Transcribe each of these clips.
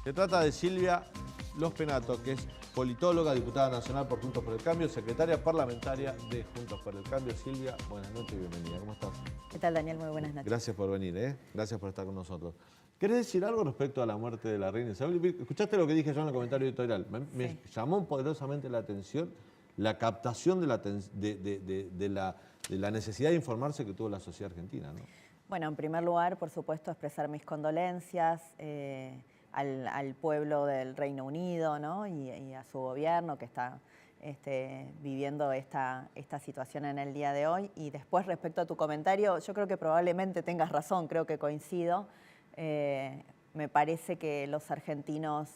Se trata de Silvia Lospenato, que es politóloga, diputada nacional por Juntos por el Cambio, secretaria parlamentaria de Juntos por el Cambio. Silvia, buenas noches y bienvenida. ¿Cómo estás? ¿Qué tal, Daniel? Muy buenas noches. Gracias por venir, Gracias por estar con nosotros. ¿Querés decir algo respecto a la muerte de la reina Isabel? ¿Escuchaste lo que dije yo en el comentario editorial? Me llamó poderosamente la atención la captación de la necesidad de informarse que tuvo la sociedad argentina, ¿no? Bueno, en primer lugar, por supuesto, expresar mis condolencias al pueblo del Reino Unido, ¿no? y a su gobierno que está viviendo esta situación en el día de hoy. Y después, respecto a tu comentario, yo creo que probablemente tengas razón, creo que coincido. Me parece que los argentinos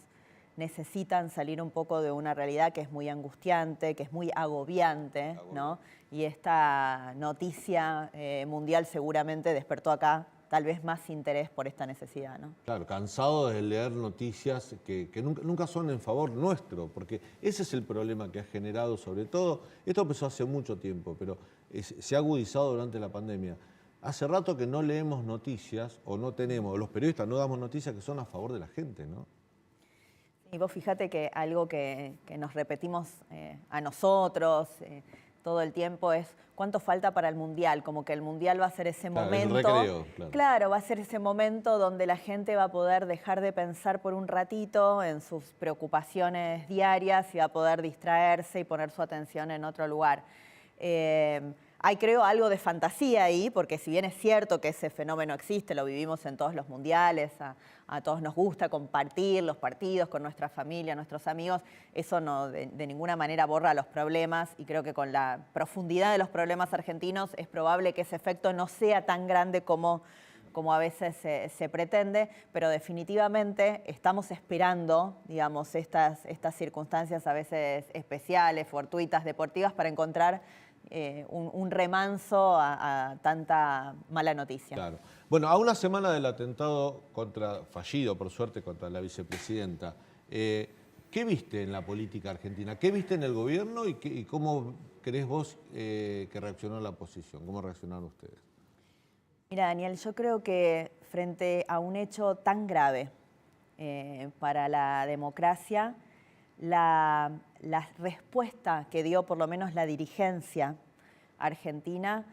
necesitan salir un poco de una realidad que es muy angustiante, que es muy agobiante, ¿no? Y esta noticia mundial seguramente despertó acá tal vez más interés por esta necesidad, ¿no? Claro, cansado de leer noticias que nunca son en favor nuestro, porque ese es el problema que ha generado, sobre todo, esto empezó hace mucho tiempo, pero se ha agudizado durante la pandemia. Hace rato que no leemos noticias, o no tenemos, los periodistas no damos noticias que son a favor de la gente, ¿no? Y vos fíjate que algo que nos repetimos a nosotros todo el tiempo es cuánto falta para el Mundial, como que el Mundial va a ser ese momento. El recreo, claro, va a ser ese momento donde la gente va a poder dejar de pensar por un ratito en sus preocupaciones diarias y va a poder distraerse y poner su atención en otro lugar. Hay, creo, algo de fantasía ahí, porque si bien es cierto que ese fenómeno existe, lo vivimos en todos los mundiales, a todos nos gusta compartir los partidos con nuestra familia, nuestros amigos, eso no de ninguna manera borra los problemas, y creo que con la profundidad de los problemas argentinos es probable que ese efecto no sea tan grande como a veces se pretende, pero definitivamente estamos esperando, digamos, estas circunstancias a veces especiales, fortuitas, deportivas, para encontrar un remanso a tanta mala noticia. Claro. Bueno, a una semana del atentado fallido, por suerte, contra la vicepresidenta, ¿qué viste en la política argentina? ¿Qué viste en el gobierno y cómo crees vos que reaccionó la oposición? ¿Cómo reaccionaron ustedes? Mira, Daniel, yo creo que frente a un hecho tan grave para la democracia, la respuesta que dio por lo menos la dirigencia argentina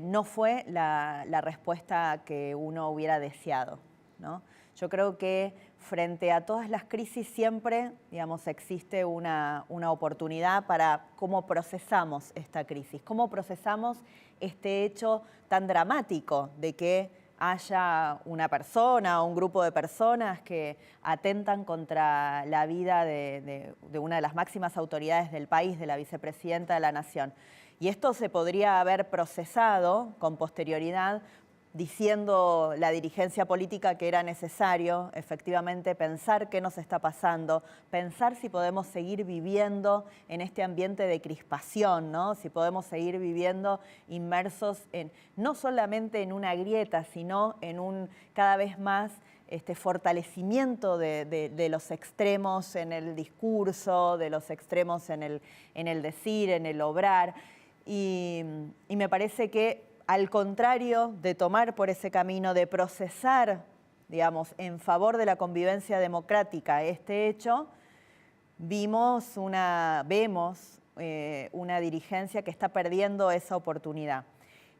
no fue la respuesta que uno hubiera deseado, ¿no? Yo creo que frente a todas las crisis siempre, digamos, existe una oportunidad para cómo procesamos esta crisis, cómo procesamos este hecho tan dramático de que haya una persona o un grupo de personas que atentan contra la vida de una de las máximas autoridades del país, de la vicepresidenta de la Nación. Y esto se podría haber procesado con posterioridad, diciendo la dirigencia política que era necesario efectivamente pensar qué nos está pasando, pensar si podemos seguir viviendo en este ambiente de crispación, ¿no? Si podemos seguir viviendo inmersos no solamente en una grieta, sino en un cada vez más fortalecimiento de los extremos en el discurso, de los extremos en el decir, en el obrar. Y me parece que al contrario de tomar por ese camino, de procesar, digamos, en favor de la convivencia democrática este hecho, vemos una dirigencia que está perdiendo esa oportunidad.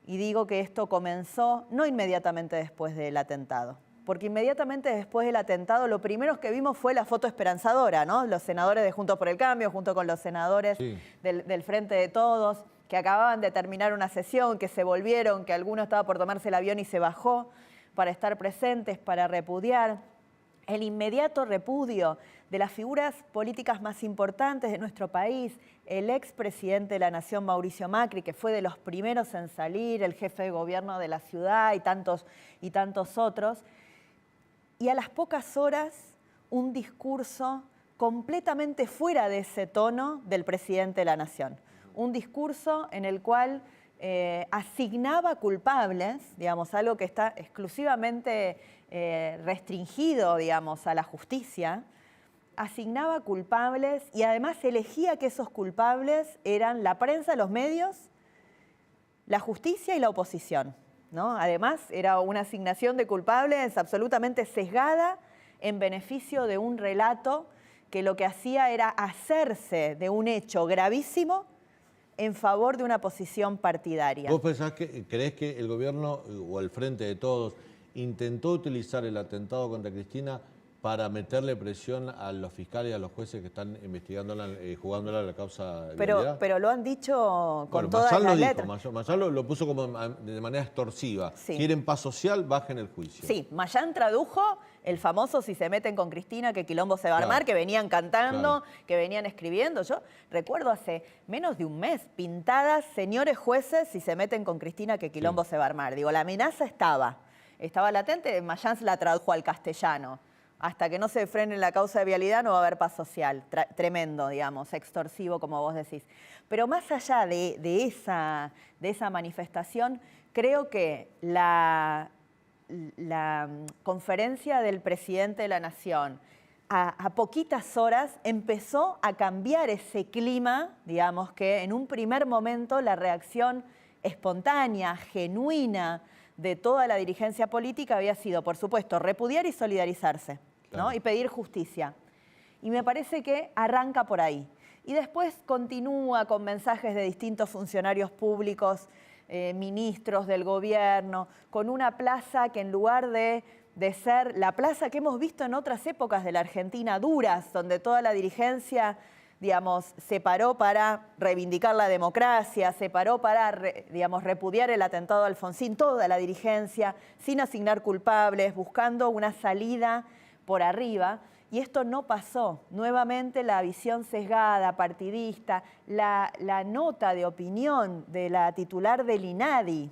Y digo que esto comenzó no inmediatamente después del atentado, porque inmediatamente después del atentado lo primero que vimos fue la foto esperanzadora, ¿no? Los senadores de Juntos por el Cambio, junto con los senadores del Frente de Todos, que acababan de terminar una sesión, que se volvieron, que alguno estaba por tomarse el avión y se bajó para estar presentes, para repudiar. El inmediato repudio de las figuras políticas más importantes de nuestro país, el expresidente de la Nación, Mauricio Macri, que fue de los primeros en salir, el jefe de gobierno de la ciudad y tantos otros. Y a las pocas horas, un discurso completamente fuera de ese tono del presidente de la Nación. Un discurso en el cual asignaba culpables, digamos, algo que está exclusivamente restringido, digamos, a la justicia, asignaba culpables y además elegía que esos culpables eran la prensa, los medios, la justicia y la oposición, ¿no? Además, era una asignación de culpables absolutamente sesgada en beneficio de un relato que lo que hacía era hacerse de un hecho gravísimo en favor de una posición partidaria. ¿Vos creés que el gobierno o el Frente de Todos intentó utilizar el atentado contra Cristina para meterle presión a los fiscales y a los jueces que están investigándola, jugándola a la causa de vialidad? Pero lo han dicho con todas Mayán las lo letras. dijo, Mayán lo puso como de manera extorsiva. Sí. Quieren paz social, bajen el juicio. Sí, Mayán tradujo el famoso "si se meten con Cristina, que quilombo se va a armar", Claro. que venían cantando, Claro. que venían escribiendo. Yo recuerdo hace menos de un mes, pintadas, señores jueces, si se meten con Cristina, que quilombo se va a armar. Digo, la amenaza estaba latente, Mayán la tradujo al castellano. Hasta que no se frene la causa de vialidad no va a haber paz social. Tremendo, digamos, extorsivo, como vos decís. Pero más allá de esa manifestación, creo que la conferencia del presidente de la Nación, a poquitas horas empezó a cambiar ese clima, digamos, que en un primer momento la reacción espontánea, genuina de toda la dirigencia política había sido, por supuesto, repudiar y solidarizarse, ¿no? Claro. Y pedir justicia. Y me parece que arranca por ahí. Y después continúa con mensajes de distintos funcionarios públicos, ministros del gobierno, con una plaza que en lugar de ser la plaza que hemos visto en otras épocas de la Argentina, duras, donde toda la dirigencia, digamos, se paró para reivindicar la democracia, se paró para, repudiar el atentado de Alfonsín, toda la dirigencia, sin asignar culpables, buscando una salida por arriba. Y esto no pasó. Nuevamente la visión sesgada, partidista, la nota de opinión de la titular del INADI,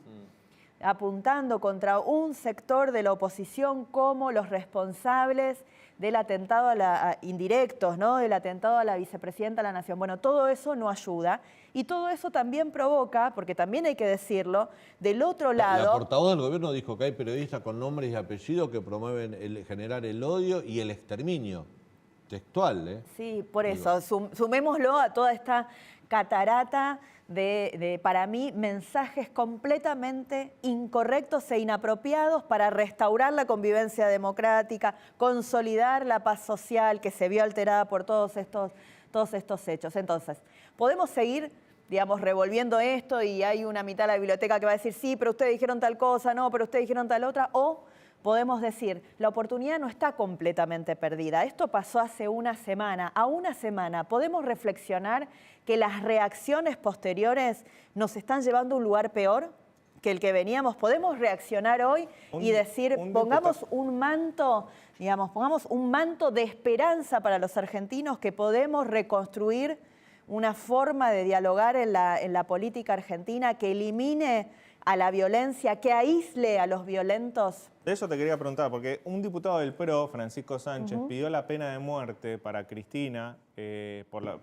apuntando contra un sector de la oposición como los responsables del atentado indirectos, ¿no? Del atentado a la vicepresidenta de la Nación. Bueno, todo eso no ayuda y todo eso también provoca, porque también hay que decirlo, del otro lado... La portavoz del gobierno dijo que hay periodistas con nombres y apellidos que promueven generar el odio y el exterminio. Textual, ¿eh? Sí, por eso, sumémoslo a toda esta catarata de, para mí, mensajes completamente incorrectos e inapropiados para restaurar la convivencia democrática, consolidar la paz social que se vio alterada por todos estos hechos. Entonces, podemos seguir, digamos, revolviendo esto y hay una mitad de la biblioteca que va a decir, sí, pero ustedes dijeron tal cosa, no, pero ustedes dijeron tal otra, o podemos decir, la oportunidad no está completamente perdida. Esto pasó hace una semana. A una semana podemos reflexionar que las reacciones posteriores nos están llevando a un lugar peor que el que veníamos. Podemos reaccionar hoy y decir, pongamos un manto, digamos, pongamos un manto de esperanza para los argentinos, que podemos reconstruir una forma de dialogar en la política argentina que elimine a la violencia, que aísle a los violentos. De eso te quería preguntar, porque un diputado del PRO, Francisco Sánchez, pidió la pena de muerte para Cristina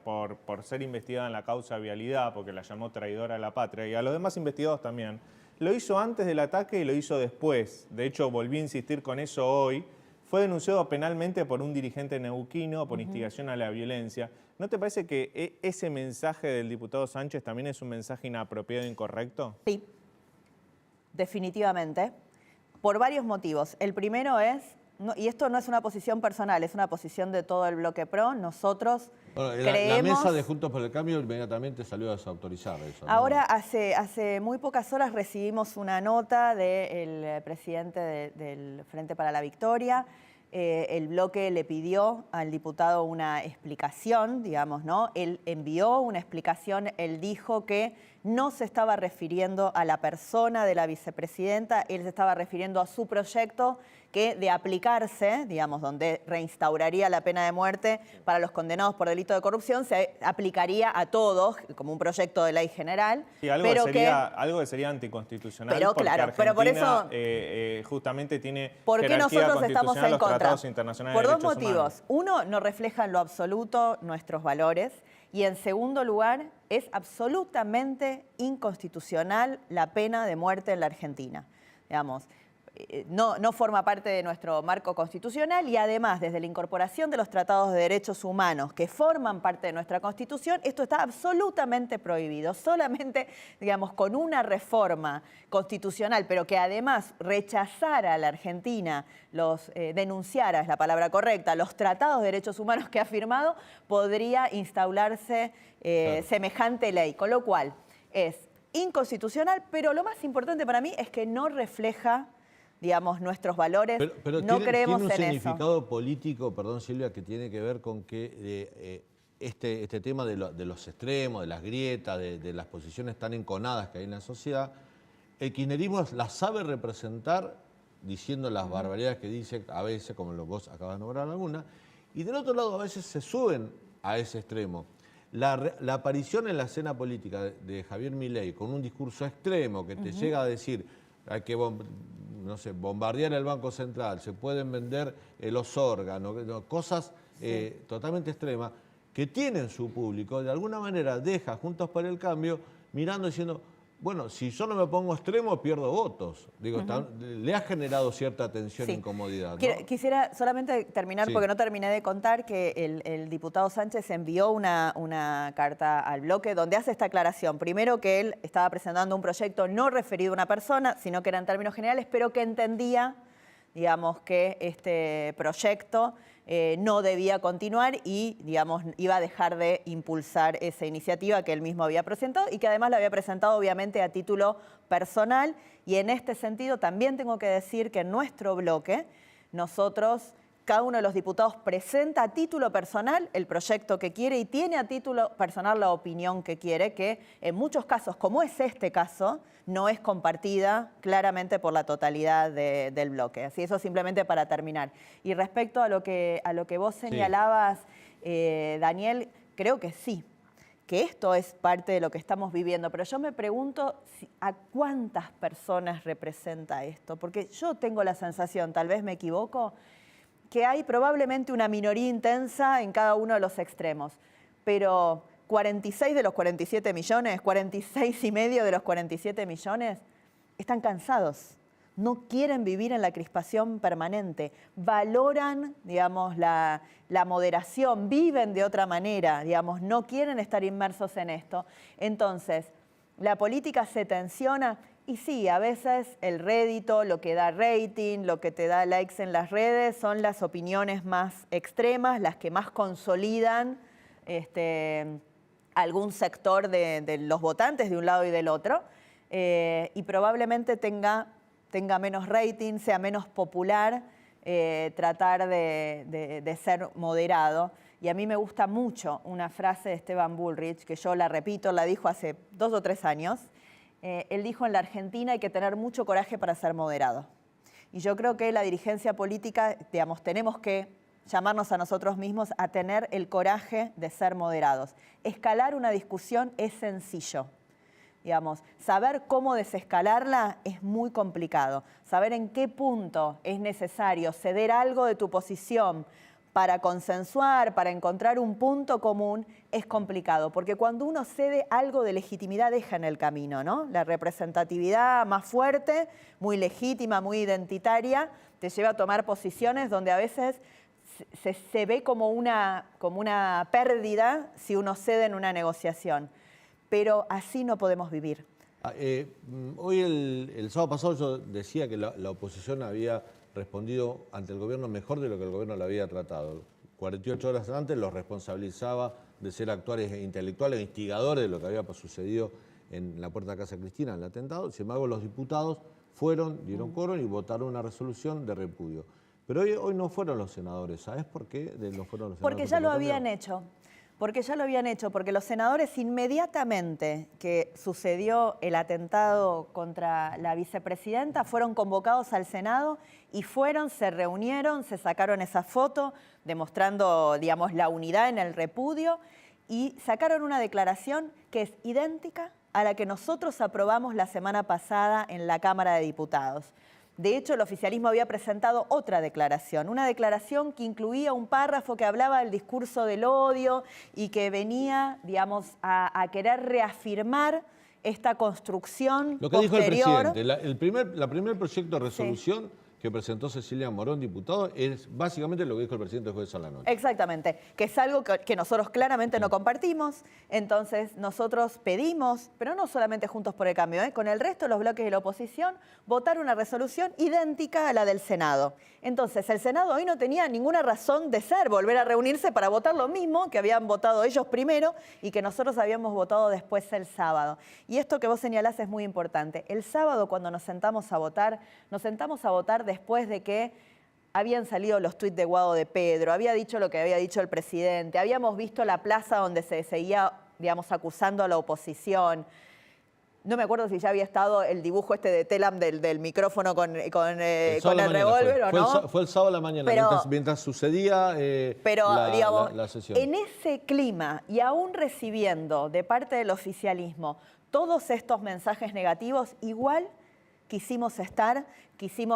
por ser investigada en la causa de vialidad, porque la llamó traidora a la patria, y a los demás investigados también. Lo hizo antes del ataque y lo hizo después. De hecho, volví a insistir con eso hoy. Fue denunciado penalmente por un dirigente neuquino por instigación a la violencia. ¿No te parece que ese mensaje del diputado Sánchez también es un mensaje inapropiado e incorrecto? Sí, definitivamente, por varios motivos. El primero es, y esto no es una posición personal, es una posición de todo el bloque PRO, nosotros creemos... La mesa de Juntos por el Cambio inmediatamente salió a desautorizar eso, ¿no? Ahora, hace muy pocas horas recibimos una nota del presidente del Frente para la Victoria. El bloque le pidió al diputado una explicación, digamos, ¿no? Él envió una explicación, él dijo que no se estaba refiriendo a la persona de la vicepresidenta, él se estaba refiriendo a su proyecto que de aplicarse, digamos, donde reinstauraría la pena de muerte para los condenados por delito de corrupción, se aplicaría a todos como un proyecto de ley general. Sí, algo que sería anticonstitucional, pero porque claro, Argentina, pero por eso, justamente tiene ¿por qué nosotros estamos en contra? Tratados internacionales Por de dos derechos motivos. humanos. Uno, no refleja en lo absoluto nuestros valores. Y en segundo lugar, es absolutamente inconstitucional la pena de muerte en la Argentina. Digamos, no forma parte de nuestro marco constitucional y además desde la incorporación de los tratados de derechos humanos que forman parte de nuestra Constitución, esto está absolutamente prohibido. Solamente, digamos, con una reforma constitucional, pero que además rechazara a la Argentina, denunciara, es la palabra correcta, los tratados de derechos humanos que ha firmado, podría instaurarse semejante ley. Con lo cual es inconstitucional, pero lo más importante para mí es que no refleja, digamos, nuestros valores. Pero no creemos en eso. Tiene un significado político, perdón Silvia, que tiene que ver con que este tema de los extremos, de las grietas, de las posiciones tan enconadas que hay en la sociedad, el kirchnerismo las sabe representar diciendo las barbaridades que dice a veces, como vos acabas de nombrar alguna, y del otro lado a veces se suben a ese extremo. La aparición en la escena política de Javier Milei con un discurso extremo que te llega a decir hay que bombardear el Banco Central, se pueden vender los órganos, cosas totalmente extremas, que tienen su público, de alguna manera deja Juntos por el Cambio mirando diciendo, bueno, si yo no me pongo extremo, pierdo votos. Digo, le ha generado cierta tensión e incomodidad, ¿no? Quisiera solamente terminar, porque no terminé de contar, que el diputado Sánchez envió una carta al bloque donde hace esta aclaración. Primero, que él estaba presentando un proyecto no referido a una persona, sino que era en términos generales, pero que entendía, digamos, que este proyecto no debía continuar y, digamos, iba a dejar de impulsar esa iniciativa que él mismo había presentado y que además la había presentado obviamente a título personal. Y en este sentido también tengo que decir que en nuestro bloque nosotros, cada uno de los diputados presenta a título personal el proyecto que quiere y tiene a título personal la opinión que quiere, que en muchos casos, como es este caso, no es compartida claramente por la totalidad del bloque. Así, eso simplemente para terminar. Y respecto a lo que vos señalabas, Daniel, creo que sí, que esto es parte de lo que estamos viviendo, pero yo me pregunto a cuántas personas representa esto, porque yo tengo la sensación, tal vez me equivoco, que hay probablemente una minoría intensa en cada uno de los extremos, pero 46 de los 47 millones, 46 y medio de los 47 millones están cansados, no quieren vivir en la crispación permanente, valoran, digamos, la moderación, viven de otra manera, digamos, no quieren estar inmersos en esto. Entonces, la política se tensiona. Y sí, a veces el rédito, lo que da rating, lo que te da likes en las redes, son las opiniones más extremas, las que más consolidan algún sector de los votantes de un lado y del otro, y probablemente tenga menos rating, sea menos popular, tratar de ser moderado. Y a mí me gusta mucho una frase de Esteban Bullrich, que yo la repito, la dijo hace 2 o 3 años. Él dijo, en la Argentina hay que tener mucho coraje para ser moderado. Y yo creo que la dirigencia política, digamos, tenemos que llamarnos a nosotros mismos a tener el coraje de ser moderados. Escalar una discusión es sencillo. Digamos, saber cómo desescalarla es muy complicado. Saber en qué punto es necesario ceder algo de tu posición para consensuar, para encontrar un punto común, es complicado, porque cuando uno cede algo de legitimidad deja en el camino, ¿no? La representatividad más fuerte, muy legítima, muy identitaria, te lleva a tomar posiciones donde a veces se ve como una pérdida si uno cede en una negociación. Pero así no podemos vivir. Hoy, el sábado pasado, yo decía que la oposición había respondido ante el gobierno mejor de lo que el gobierno le había tratado. 48 horas antes los responsabilizaba de ser actores intelectuales, instigadores de lo que había sucedido en la Puerta de Casa Cristina, en el atentado. Sin embargo, los diputados dieron quórum y votaron una resolución de repudio. Pero hoy no fueron los senadores. ¿Sabes por qué no fueron los senadores? Porque ya lo habían hecho. Porque los senadores inmediatamente que sucedió el atentado contra la vicepresidenta fueron convocados al Senado y se reunieron, se sacaron esa foto demostrando, digamos, la unidad en el repudio y sacaron una declaración que es idéntica a la que nosotros aprobamos la semana pasada en la Cámara de Diputados. De hecho, el oficialismo había presentado otra declaración, una declaración que incluía un párrafo que hablaba del discurso del odio y que venía, digamos, a querer reafirmar esta construcción Lo que dijo el posterior. presidente, la primer proyecto de resolución que presentó Cecilia Morón, diputado, es básicamente lo que dijo el presidente el jueves a la noche. Exactamente, que es algo que nosotros claramente no compartimos, entonces nosotros pedimos, pero no solamente Juntos por el Cambio, con el resto de los bloques de la oposición, votar una resolución idéntica a la del Senado. Entonces, el Senado hoy no tenía ninguna razón de ser, volver a reunirse para votar lo mismo que habían votado ellos primero y que nosotros habíamos votado después el sábado. Y esto que vos señalás es muy importante. El sábado, cuando nos sentamos a votar después de que habían salido los tuits de Guado de Pedro, había dicho lo que había dicho el presidente, habíamos visto la plaza donde se seguía, digamos, acusando a la oposición. No me acuerdo si ya había estado el dibujo este de Telam del micrófono con el revólver o no. Fue el sábado a la mañana, pero, mientras sucedía la sesión. En ese clima y aún recibiendo de parte del oficialismo todos estos mensajes negativos, igual quisimos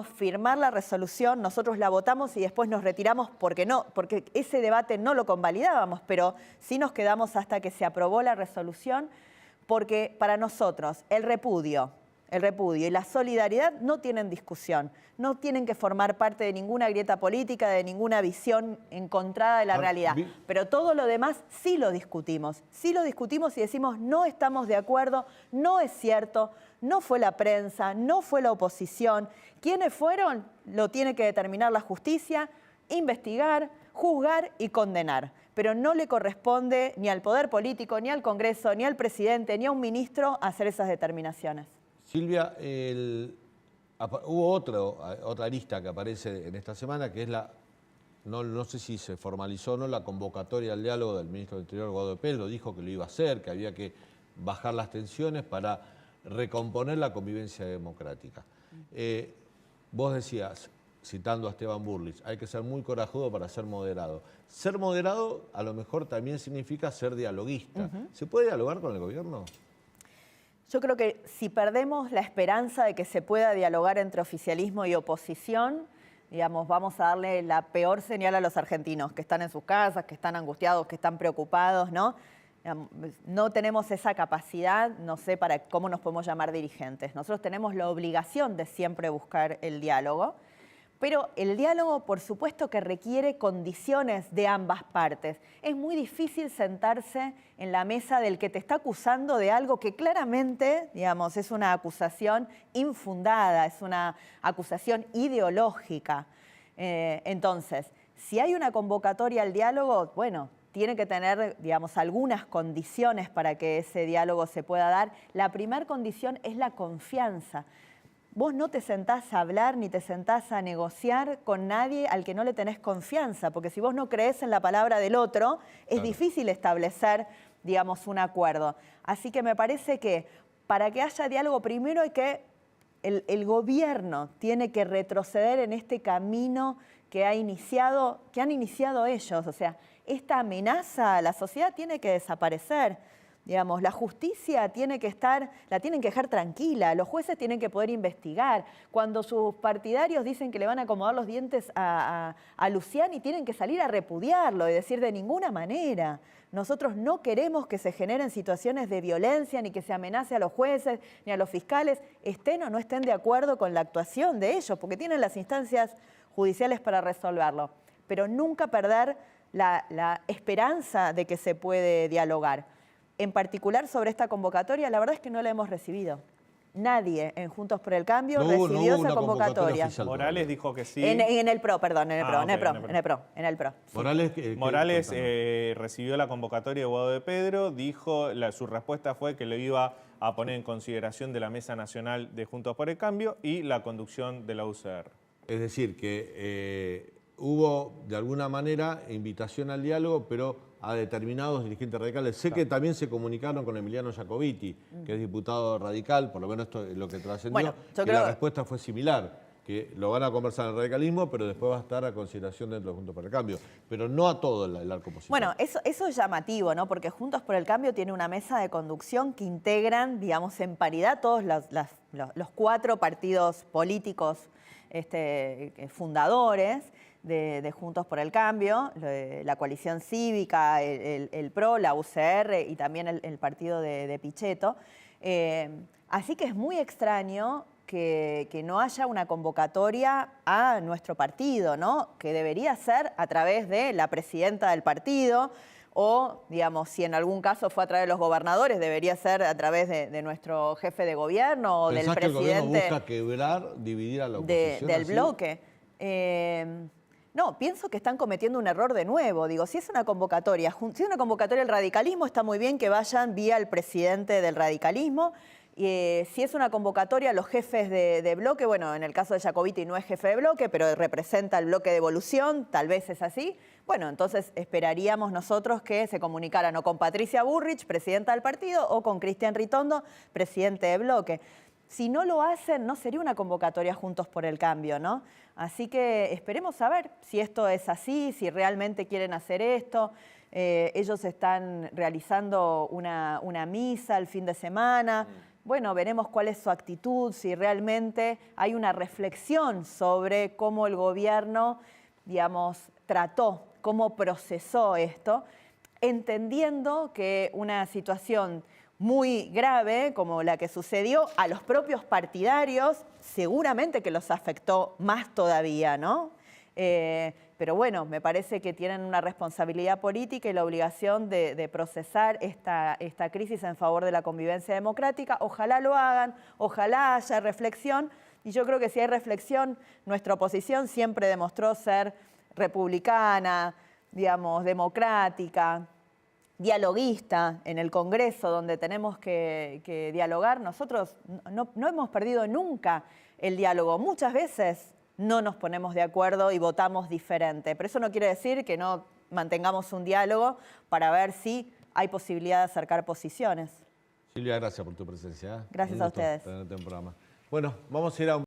firmar la resolución, nosotros la votamos y después nos retiramos porque ese debate no lo convalidábamos, pero sí nos quedamos hasta que se aprobó la resolución, porque para nosotros el repudio y la solidaridad no tienen discusión, no tienen que formar parte de ninguna grieta política, de ninguna visión encontrada de la realidad. Pero todo lo demás sí lo discutimos y decimos no estamos de acuerdo, no es cierto, no fue la prensa, no fue la oposición. ¿Quiénes fueron? Lo tiene que determinar la justicia, investigar, juzgar y condenar. Pero no le corresponde ni al poder político, ni al Congreso, ni al presidente, ni a un ministro hacer esas determinaciones. Silvia, hubo otra arista que aparece en esta semana, que es no sé si se formalizó o no, la convocatoria al diálogo del ministro del Interior, Guado de Pedro. Dijo que lo iba a hacer, que había que bajar las tensiones para recomponer la convivencia democrática. Vos decías, citando a Esteban Burlich, hay que ser muy corajudo para ser moderado. Ser moderado a lo mejor también significa ser dialoguista. ¿Se puede dialogar con el gobierno? Yo creo que si perdemos la esperanza de que se pueda dialogar entre oficialismo y oposición, digamos, vamos a darle la peor señal a los argentinos, que están en sus casas, que están angustiados, que están preocupados, ¿no? No tenemos esa capacidad, no sé cómo nos podemos llamar dirigentes. Nosotros tenemos la obligación de siempre buscar el diálogo, pero el diálogo, por supuesto, que requiere condiciones de ambas partes. Es muy difícil sentarse en la mesa del que te está acusando de algo que claramente, digamos, es una acusación infundada, es una acusación ideológica. Entonces, si hay una convocatoria al diálogo, bueno, tiene que tener, digamos, algunas condiciones para que ese diálogo se pueda dar. La primera condición es la confianza. Vos no te sentás a hablar ni te sentás a negociar con nadie al que no le tenés confianza, porque si vos no creés en la palabra del otro, es difícil establecer, digamos, un acuerdo. Así que me parece que para que haya diálogo, primero hay que el gobierno tiene que retroceder en este camino que han iniciado ellos. O sea, esta amenaza a la sociedad tiene que desaparecer. Digamos, la justicia la tienen que dejar tranquila, los jueces tienen que poder investigar. Cuando sus partidarios dicen que le van a acomodar los dientes a Luciani, tienen que salir a repudiarlo y decir de ninguna manera. Nosotros no queremos que se generen situaciones de violencia, ni que se amenace a los jueces, ni a los fiscales, estén o no estén de acuerdo con la actuación de ellos, porque tienen las instancias judiciales para resolverlo. Pero nunca perder la esperanza de que se puede dialogar. En particular sobre esta convocatoria, la verdad es que no la hemos recibido. Nadie en Juntos por el Cambio recibió esa convocatoria. Morales dijo que sí. En el PRO, perdón, en el PRO. Sí. Morales recibió la convocatoria de Guado de Pedro, dijo, su respuesta fue que lo iba a poner en consideración de la Mesa Nacional de Juntos por el Cambio y la conducción de la UCR. Es decir, que hubo de alguna manera invitación al diálogo, pero a determinados dirigentes radicales. Sé que también se comunicaron con Emiliano Jacobiti, que es diputado radical, por lo menos esto es lo que trascendió, la respuesta fue similar, que lo van a conversar en el radicalismo, pero después va a estar a consideración dentro de Juntos por el Cambio, pero no a todo el arco opositor. Bueno, eso es llamativo, ¿no? Porque Juntos por el Cambio tiene una mesa de conducción que integran, digamos, en paridad todos los 4 partidos políticos fundadores de Juntos por el Cambio, la coalición cívica, el PRO, la UCR y también el partido de Pichetto. Así que es muy extraño que no haya una convocatoria a nuestro partido, ¿no? Que debería ser a través de la presidenta del partido o, digamos, si en algún caso fue a través de los gobernadores, debería ser a través de nuestro jefe de gobierno o del ¿Pensás que el gobierno presidente busca quebrar, dividir a la oposición del así? bloque? No, pienso que están cometiendo un error de nuevo. Digo, si es una convocatoria del radicalismo, está muy bien que vayan vía el presidente del radicalismo. Si es una convocatoria a los jefes de bloque, bueno, en el caso de Jacobiti no es jefe de bloque, pero representa el bloque de Evolución, tal vez es así. Bueno, entonces esperaríamos nosotros que se comunicaran o con Patricia Burrich, presidenta del partido, o con Cristian Ritondo, presidente de bloque. Si no lo hacen, no sería una convocatoria Juntos por el Cambio, ¿no? Así que esperemos a ver si esto es así, si realmente quieren hacer esto. Ellos están realizando una misa el fin de semana. Bueno, veremos cuál es su actitud, si realmente hay una reflexión sobre cómo el gobierno, digamos, trató, cómo procesó esto, entendiendo que una situación muy grave como la que sucedió a los propios partidarios, seguramente que los afectó más todavía, ¿no? Pero bueno, me parece que tienen una responsabilidad política y la obligación de procesar esta crisis en favor de la convivencia democrática. Ojalá lo hagan, ojalá haya reflexión. Y yo creo que si hay reflexión, nuestra oposición siempre demostró ser republicana, digamos, democrática, dialoguista en el Congreso, donde tenemos que dialogar. Nosotros no hemos perdido nunca el diálogo. Muchas veces no nos ponemos de acuerdo y votamos diferente. Pero eso no quiere decir que no mantengamos un diálogo para ver si hay posibilidad de acercar posiciones. Silvia, gracias por tu presencia. Gracias a ustedes. Tenerte en el programa. Bueno, vamos a ir a un